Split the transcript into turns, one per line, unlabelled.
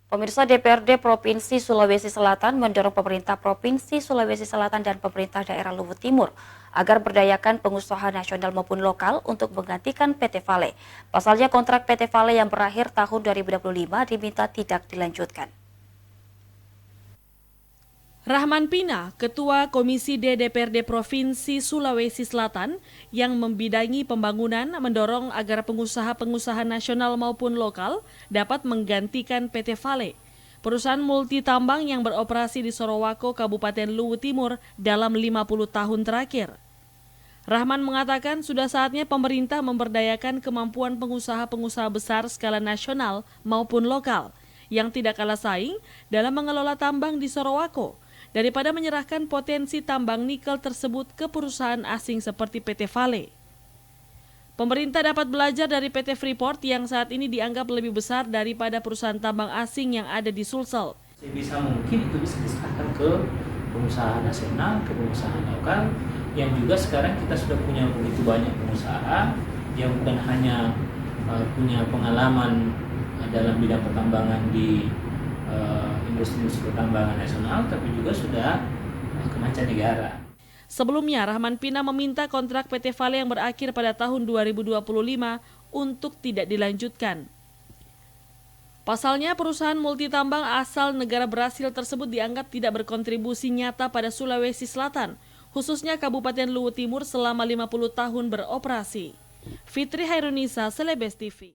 Pemirsa, DPRD Provinsi Sulawesi Selatan mendorong pemerintah Provinsi Sulawesi Selatan dan pemerintah daerah Luwu Timur agar berdayakan pengusaha nasional maupun lokal untuk menggantikan PT Vale. Pasalnya kontrak PT Vale yang berakhir tahun 2025 diminta tidak dilanjutkan.
Rahman Pina, Ketua Komisi D DPRD Provinsi Sulawesi Selatan yang membidangi pembangunan mendorong agar pengusaha-pengusaha nasional maupun lokal dapat menggantikan PT Vale, perusahaan multi tambang yang beroperasi di Sorowako, Kabupaten Luwu Timur dalam 50 tahun terakhir. Rahman mengatakan sudah saatnya pemerintah memberdayakan kemampuan pengusaha-pengusaha besar skala nasional maupun lokal yang tidak kalah saing dalam mengelola tambang di Sorowako, daripada menyerahkan potensi tambang nikel tersebut ke perusahaan asing seperti PT Vale. Pemerintah dapat belajar dari PT Freeport yang saat ini dianggap lebih besar daripada perusahaan tambang asing yang ada di Sulsel.
Sebisa mungkin itu bisa diserahkan ke pengusaha nasional, ke pengusaha lokal, yang juga sekarang kita sudah punya begitu banyak pengusaha yang bukan hanya punya pengalaman dalam bidang pertambangan di industri pertambangan nasional, tapi juga sudah ke mancanegara.
Sebelumnya, Rahman Pina meminta kontrak PT Vale yang berakhir pada tahun 2025 untuk tidak dilanjutkan. Pasalnya, perusahaan multitambang asal negara Brasil tersebut dianggap tidak berkontribusi nyata pada Sulawesi Selatan, khususnya Kabupaten Luwu Timur selama 50 tahun beroperasi. Fitri Hairunisa, Celebes TV.